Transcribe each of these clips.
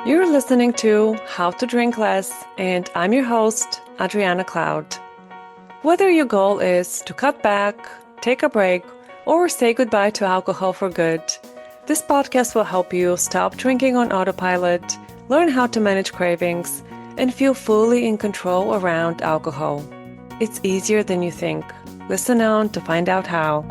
You're listening to How to Drink Less, and I'm your host, Adriana Cloud. Whether your goal is to cut back, take a break, or say goodbye to alcohol for good, this podcast will help you stop drinking on autopilot, learn how to manage cravings, and feel fully in control around alcohol. It's easier than you think. Listen on to find out how.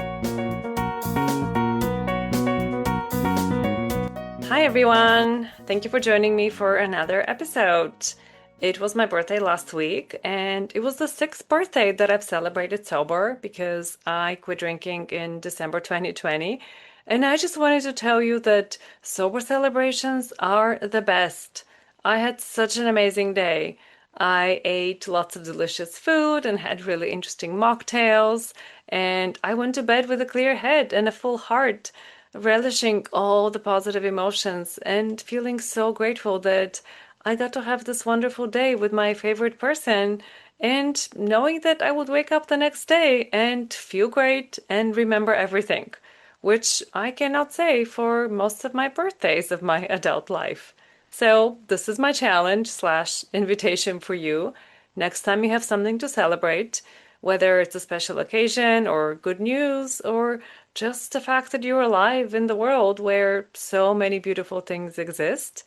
Hi everyone! Thank you for joining me for another episode. It was my birthday last week, and it was the sixth birthday that I've celebrated sober because I quit drinking in December 2020. And I just wanted to tell you that sober celebrations are the best. I had such an amazing day. I ate lots of delicious food and had really interesting mocktails, and I went to bed with a clear head and a full heart, relishing all the positive emotions and feeling so grateful that I got to have this wonderful day with my favorite person, and knowing that I would wake up the next day and feel great and remember everything, which I cannot say for most of my birthdays of my adult life. So this is my challenge slash invitation for you. Next time you have something to celebrate, whether it's a special occasion or good news or just the fact that you're alive in the world where so many beautiful things exist,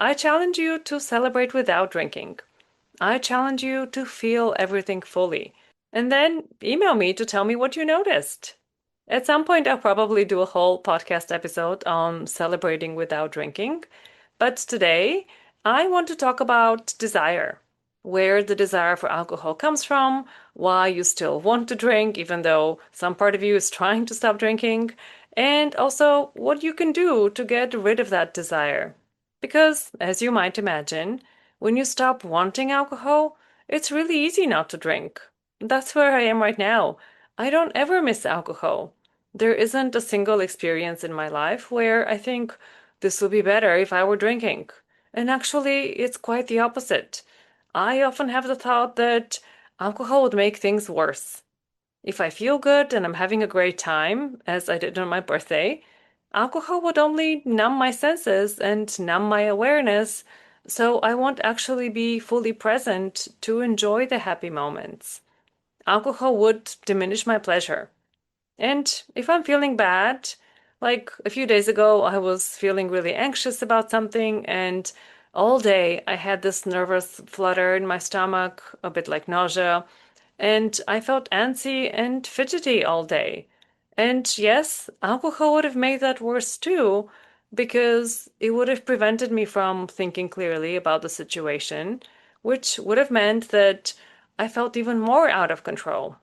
I challenge you to celebrate without drinking. I challenge you to feel everything fully. And then email me to tell me what you noticed. At some point, I'll probably do a whole podcast episode on celebrating without drinking. But today, I want to talk about desire, where the desire for alcohol comes from, why you still want to drink, even though some part of you is trying to stop drinking, and also what you can do to get rid of that desire. Because, as you might imagine, when you stop wanting alcohol, it's really easy not to drink. That's where I am right now. I don't ever miss alcohol. There isn't a single experience in my life where I think this would be better if I were drinking. And actually, it's quite the opposite. I often have the thought that alcohol would make things worse. If I feel good and I'm having a great time, as I did on my birthday, alcohol would only numb my senses and numb my awareness, so I won't actually be fully present to enjoy the happy moments. Alcohol would diminish my pleasure. And if I'm feeling bad, like a few days ago, I was feeling really anxious about something, and all day I had this nervous flutter in my stomach, a bit like nausea, and I felt antsy and fidgety all day. And yes, alcohol would have made that worse too, because it would have prevented me from thinking clearly about the situation, which would have meant that I felt even more out of control.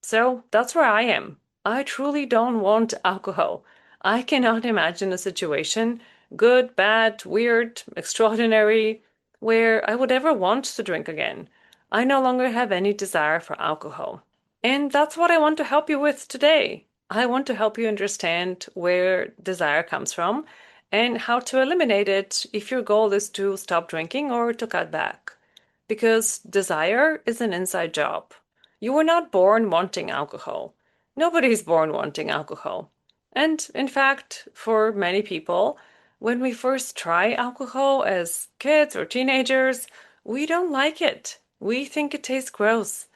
So that's where I am. I truly don't want alcohol. I cannot imagine a situation, good, bad, weird, extraordinary, where I would ever want to drink again. I no longer have any desire for alcohol. And that's what I want to help you with today. I want to help you understand where desire comes from and how to eliminate it if your goal is to stop drinking or to cut back. Because desire is an inside job. You were not born wanting alcohol. Nobody's born wanting alcohol. And in fact, for many people, when we first try alcohol as kids or teenagers, we don't like it. We think it tastes gross.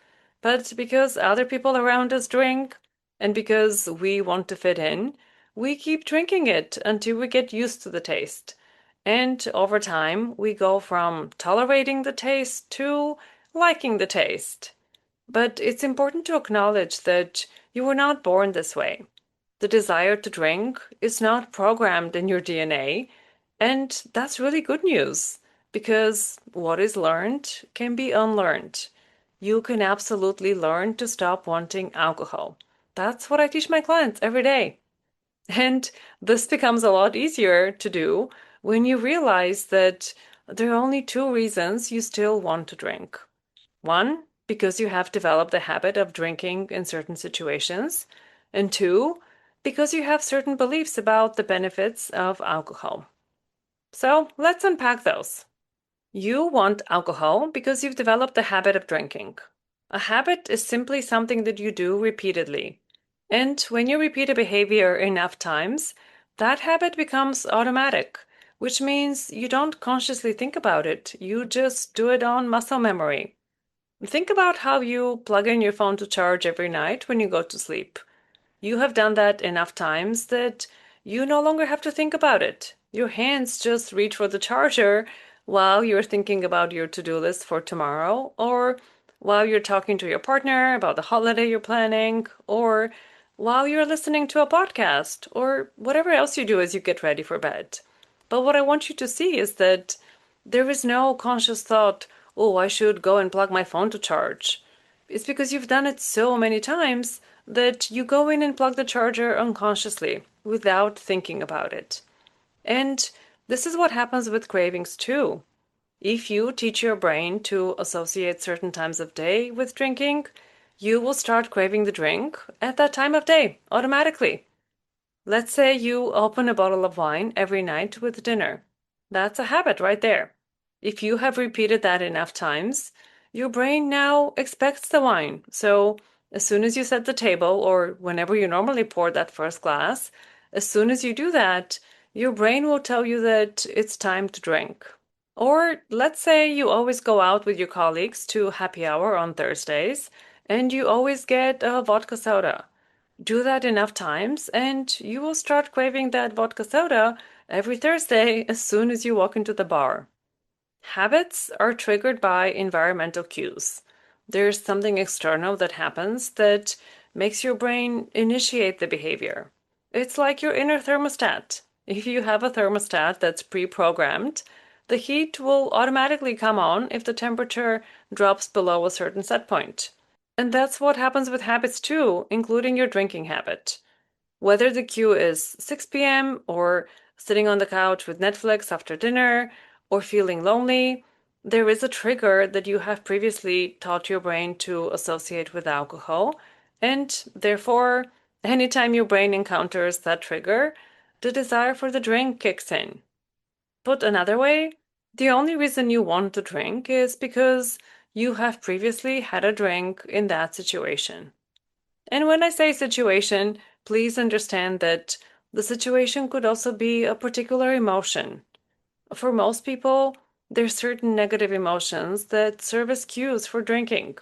But because other people around us drink, and because we want to fit in, we keep drinking it until we get used to the taste. And over time, we go from tolerating the taste to liking the taste. But it's important to acknowledge that you were not born this way. The desire to drink is not programmed in your DNA, and that's really good news because what is learned can be unlearned. You can absolutely learn to stop wanting alcohol. That's what I teach my clients every day. And this becomes a lot easier to do when you realize that there are only two reasons you still want to drink. One, because you have developed the habit of drinking in certain situations. And two, because you have certain beliefs about the benefits of alcohol. So let's unpack those. You want alcohol because you've developed the habit of drinking. A habit is simply something that you do repeatedly. And when you repeat a behavior enough times, that habit becomes automatic, which means you don't consciously think about it. You just do it on muscle memory. Think about how you plug in your phone to charge every night when you go to sleep. You have done that enough times that you no longer have to think about it. Your hands just reach for the charger while you're thinking about your to-do list for tomorrow, or while you're talking to your partner about the holiday you're planning, or while you're listening to a podcast, or whatever else you do as you get ready for bed. But what I want you to see is that there is no conscious thought, oh, I should go and plug my phone to charge. It's because you've done it so many times that you go in and plug the charger unconsciously without thinking about it. And this is what happens with cravings too. If you teach your brain to associate certain times of day with drinking, you will start craving the drink at that time of day automatically. Let's say you open a bottle of wine every night with dinner. That's a habit right there. If you have repeated that enough times, your brain now expects the wine. So as soon as you set the table or whenever you normally pour that first glass, as soon as you do that, your brain will tell you that it's time to drink. Or let's say you always go out with your colleagues to happy hour on Thursdays and you always get a vodka soda. Do that enough times, and you will start craving that vodka soda every Thursday as soon as you walk into the bar. Habits are triggered by environmental cues. There's something external that happens that makes your brain initiate the behavior. It's like your inner thermostat. If you have a thermostat that's pre-programmed, the heat will automatically come on if the temperature drops below a certain set point. And that's what happens with habits too, including your drinking habit. Whether the cue is 6 p.m. or sitting on the couch with Netflix after dinner or feeling lonely, there is a trigger that you have previously taught your brain to associate with alcohol. And therefore, anytime your brain encounters that trigger, the desire for the drink kicks in. Put another way, the only reason you want to drink is because you have previously had a drink in that situation. And when I say situation, please understand that the situation could also be a particular emotion. For most people, there's certain negative emotions that serve as cues for drinking.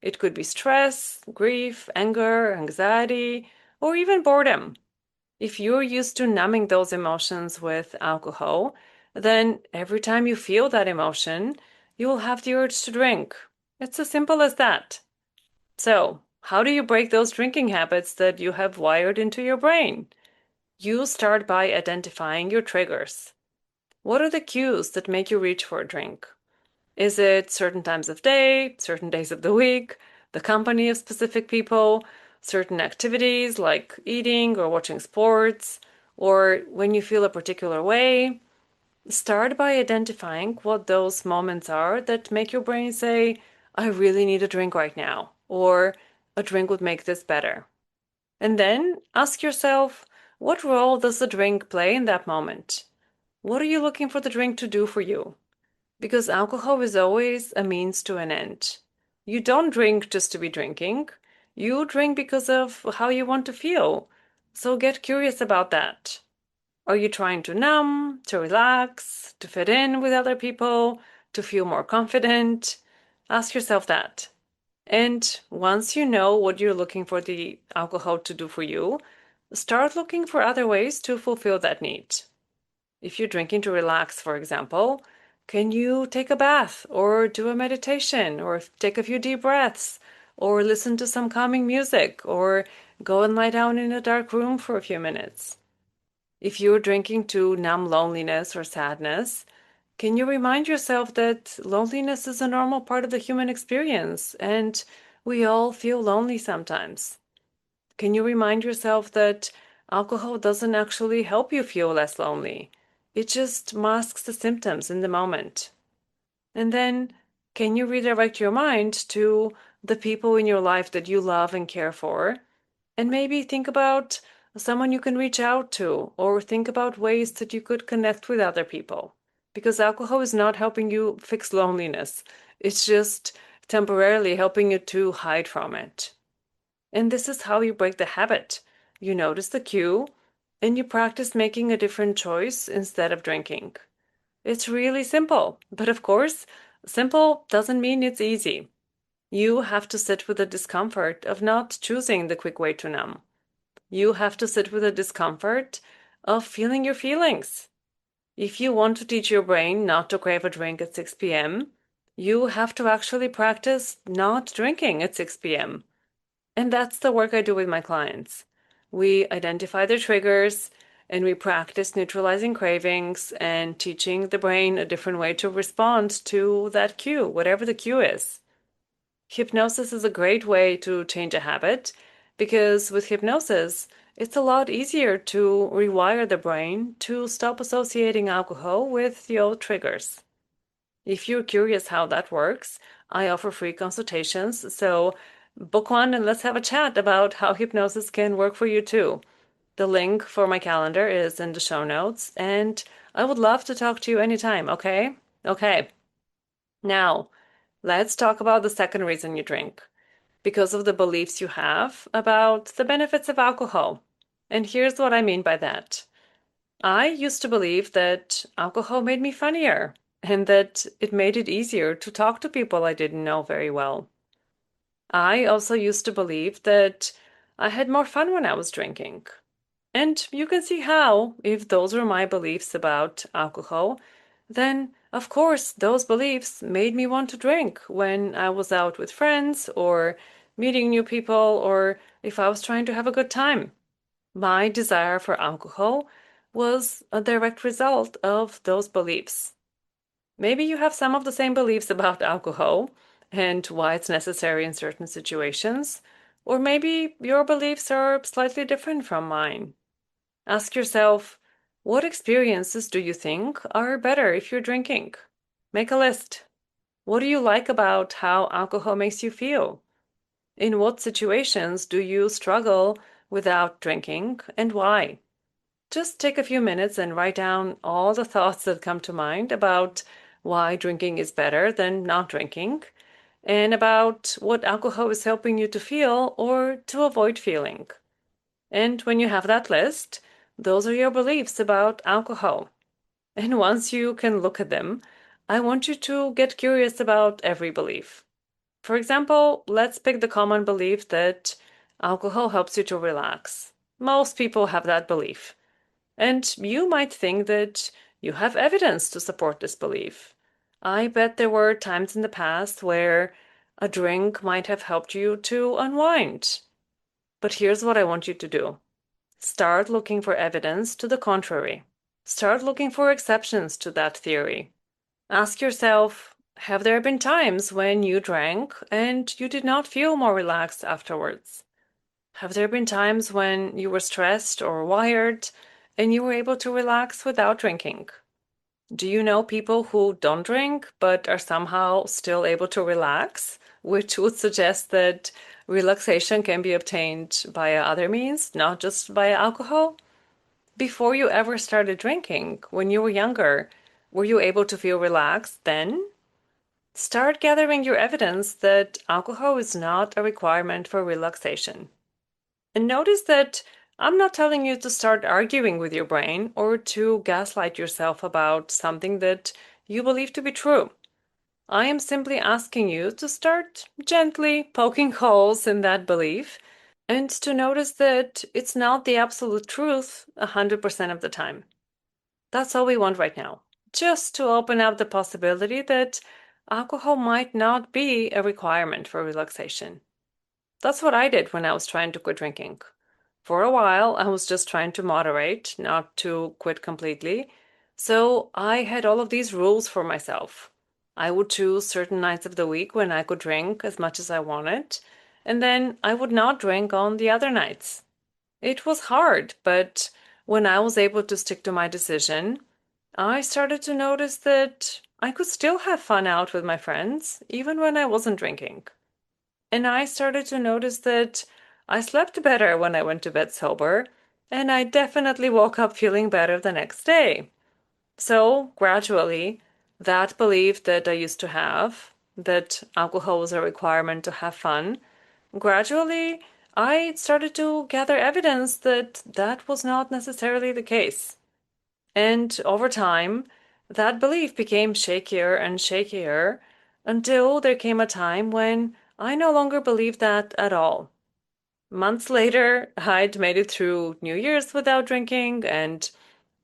It could be stress, grief, anger, anxiety, or even boredom. If you're used to numbing those emotions with alcohol, then every time you feel that emotion, you will have the urge to drink. It's as simple as that. So, how do you break those drinking habits that you have wired into your brain? You start by identifying your triggers. What are the cues that make you reach for a drink? Is it certain times of day, certain days of the week, the company of specific people, certain activities like eating or watching sports, or when you feel a particular way? Start by identifying what those moments are that make your brain say, I really need a drink right now, or a drink would make this better. And then ask yourself, what role does the drink play in that moment? What are you looking for the drink to do for you? Because alcohol is always a means to an end. You don't drink just to be drinking. You drink because of how you want to feel. So get curious about that. Are you trying to numb, to relax, to fit in with other people, to feel more confident? Ask yourself that. And once you know what you're looking for the alcohol to do for you, start looking for other ways to fulfill that need. If you're drinking to relax, for example, can you take a bath or do a meditation or take a few deep breaths or listen to some calming music or go and lie down in a dark room for a few minutes? If you're drinking to numb loneliness or sadness, can you remind yourself that loneliness is a normal part of the human experience and we all feel lonely sometimes? Can you remind yourself that alcohol doesn't actually help you feel less lonely? It just masks the symptoms in the moment. And then, can you redirect your mind to the people in your life that you love and care for? And maybe think about someone you can reach out to, or think about ways that you could connect with other people. Because alcohol is not helping you fix loneliness, it's just temporarily helping you to hide from it. And this is how you break the habit. You notice the cue, and you practice making a different choice instead of drinking. It's really simple, but of course, simple doesn't mean it's easy. You have to sit with the discomfort of not choosing the quick way to numb. You have to sit with the discomfort of feeling your feelings. If you want to teach your brain not to crave a drink at 6 p.m., you have to actually practice not drinking at 6 p.m. And that's the work I do with my clients. We identify their triggers and we practice neutralizing cravings and teaching the brain a different way to respond to that cue, whatever the cue is. Hypnosis is a great way to change a habit because with hypnosis, it's a lot easier to rewire the brain to stop associating alcohol with the old triggers. If you're curious how that works, I offer free consultations, so book one and let's have a chat about how hypnosis can work for you too. The link for my calendar is in the show notes, and I would love to talk to you anytime, okay? Okay. Now, let's talk about the second reason you drink, because of the beliefs you have about the benefits of alcohol. And here's what I mean by that. I used to believe that alcohol made me funnier and that it made it easier to talk to people I didn't know very well. I also used to believe that I had more fun when I was drinking. And you can see how, if those were my beliefs about alcohol, then of course those beliefs made me want to drink when I was out with friends or meeting new people or if I was trying to have a good time. My desire for alcohol was a direct result of those beliefs. Maybe you have some of the same beliefs about alcohol and why it's necessary in certain situations, or maybe your beliefs are slightly different from mine. Ask yourself, what experiences do you think are better if you're drinking? Make a list. What do you like about how alcohol makes you feel? In what situations do you struggle without drinking and why? Just take a few minutes and write down all the thoughts that come to mind about why drinking is better than not drinking and about what alcohol is helping you to feel or to avoid feeling. And when you have that list, those are your beliefs about alcohol. And once you can look at them, I want you to get curious about every belief. For example, let's pick the common belief that alcohol helps you to relax. Most people have that belief. And you might think that you have evidence to support this belief. I bet there were times in the past where a drink might have helped you to unwind. But here's what I want you to do. Start looking for evidence to the contrary. Start looking for exceptions to that theory. Ask yourself, have there been times when you drank and you did not feel more relaxed afterwards? Have there been times when you were stressed or wired and you were able to relax without drinking? Do you know people who don't drink but are somehow still able to relax, which would suggest that relaxation can be obtained via other means, not just via alcohol? Before you ever started drinking, when you were younger, were you able to feel relaxed then? Start gathering your evidence that alcohol is not a requirement for relaxation. And notice that I'm not telling you to start arguing with your brain or to gaslight yourself about something that you believe to be true. I am simply asking you to start gently poking holes in that belief and to notice that it's not the absolute truth 100% of the time. That's all we want right now. Just to open up the possibility that alcohol might not be a requirement for relaxation. That's what I did when I was trying to quit drinking. For a while, I was just trying to moderate, not to quit completely. So I had all of these rules for myself. I would choose certain nights of the week when I could drink as much as I wanted, and then I would not drink on the other nights. It was hard, but when I was able to stick to my decision, I started to notice that I could still have fun out with my friends, even when I wasn't drinking. And I started to notice that I slept better when I went to bed sober, and I definitely woke up feeling better the next day. So, gradually, that belief that I used to have, that alcohol was a requirement to have fun, gradually I started to gather evidence that that was not necessarily the case. And over time, that belief became shakier and shakier until there came a time when I no longer believed that at all. Months later, I'd made it through New Year's without drinking, and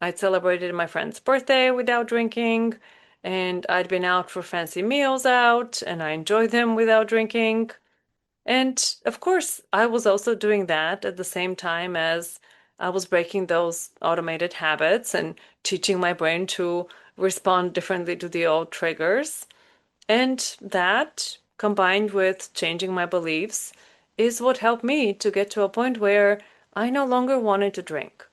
I'd celebrated my friend's birthday without drinking, and I'd been out for fancy meals out, and I enjoyed them without drinking. And of course, I was also doing that at the same time as I was breaking those automated habits and teaching my brain to respond differently to the old triggers. And that, combined with changing my beliefs, is what helped me to get to a point where I no longer wanted to drink.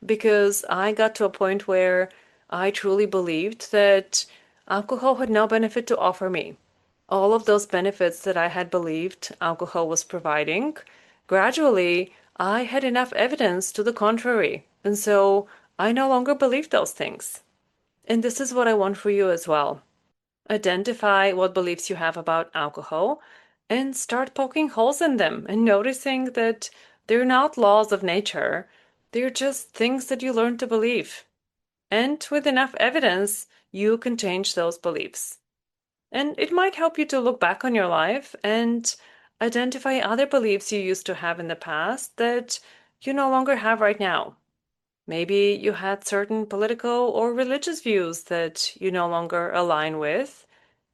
Because I got to a point where I truly believed that alcohol had no benefit to offer me. All of those benefits that I had believed alcohol was providing, gradually I had enough evidence to the contrary. And so I no longer believed those things. And this is what I want for you as well. Identify what beliefs you have about alcohol and start poking holes in them and noticing that they're not laws of nature. They're just things that you learn to believe. And with enough evidence, you can change those beliefs. And it might help you to look back on your life and identify other beliefs you used to have in the past that you no longer have right now. Maybe you had certain political or religious views that you no longer align with.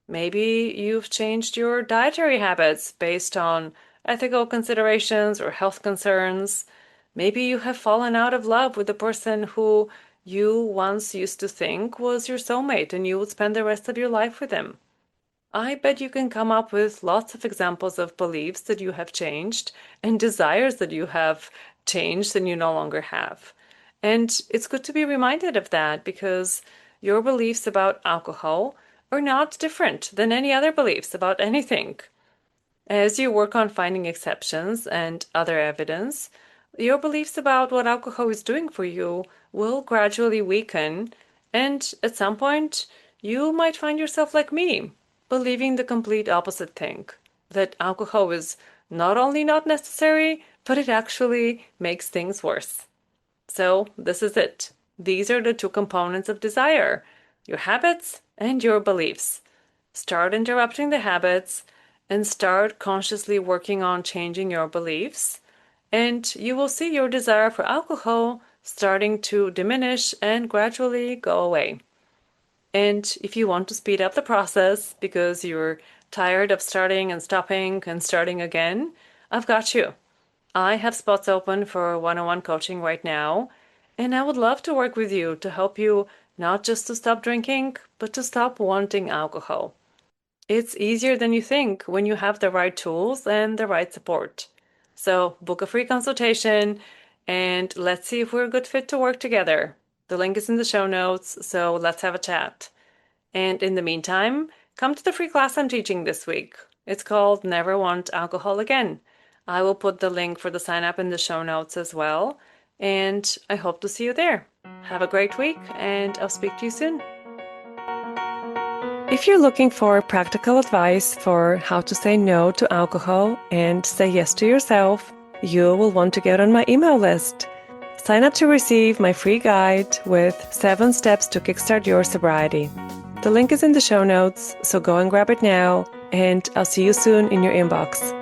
Maybe you've changed your dietary habits based on ethical considerations or health concerns. Maybe you have fallen out of love with the person who you once used to think was your soulmate and you would spend the rest of your life with them. I bet you can come up with lots of examples of beliefs that you have changed and desires that you have changed and you no longer have. And it's good to be reminded of that because your beliefs about alcohol are not different than any other beliefs about anything. As you work on finding exceptions and other evidence, your beliefs about what alcohol is doing for you will gradually weaken, and at some point, you might find yourself like me, believing the complete opposite thing, that alcohol is not only not necessary, but it actually makes things worse. So this is it. These are the two components of desire, your habits and your beliefs. Start interrupting the habits and start consciously working on changing your beliefs, and you will see your desire for alcohol starting to diminish and gradually go away. And if you want to speed up the process because you're tired of starting and stopping and starting again, I've got you. I have spots open for one-on-one coaching right now, and I would love to work with you to help you not just to stop drinking, but to stop wanting alcohol. It's easier than you think when you have the right tools and the right support. So book a free consultation and let's see if we're a good fit to work together. The link is in the show notes, so let's have a chat. And in the meantime, come to the free class I'm teaching this week. It's called Never Want Alcohol Again. I will put the link for the sign up in the show notes as well. And I hope to see you there. Have a great week, and I'll speak to you soon. If you're looking for practical advice for how to say no to alcohol and say yes to yourself, you will want to get on my email list. Sign up to receive my free guide with 7 steps to kickstart your sobriety. The link is in the show notes, so go and grab it now, and I'll see you soon in your inbox.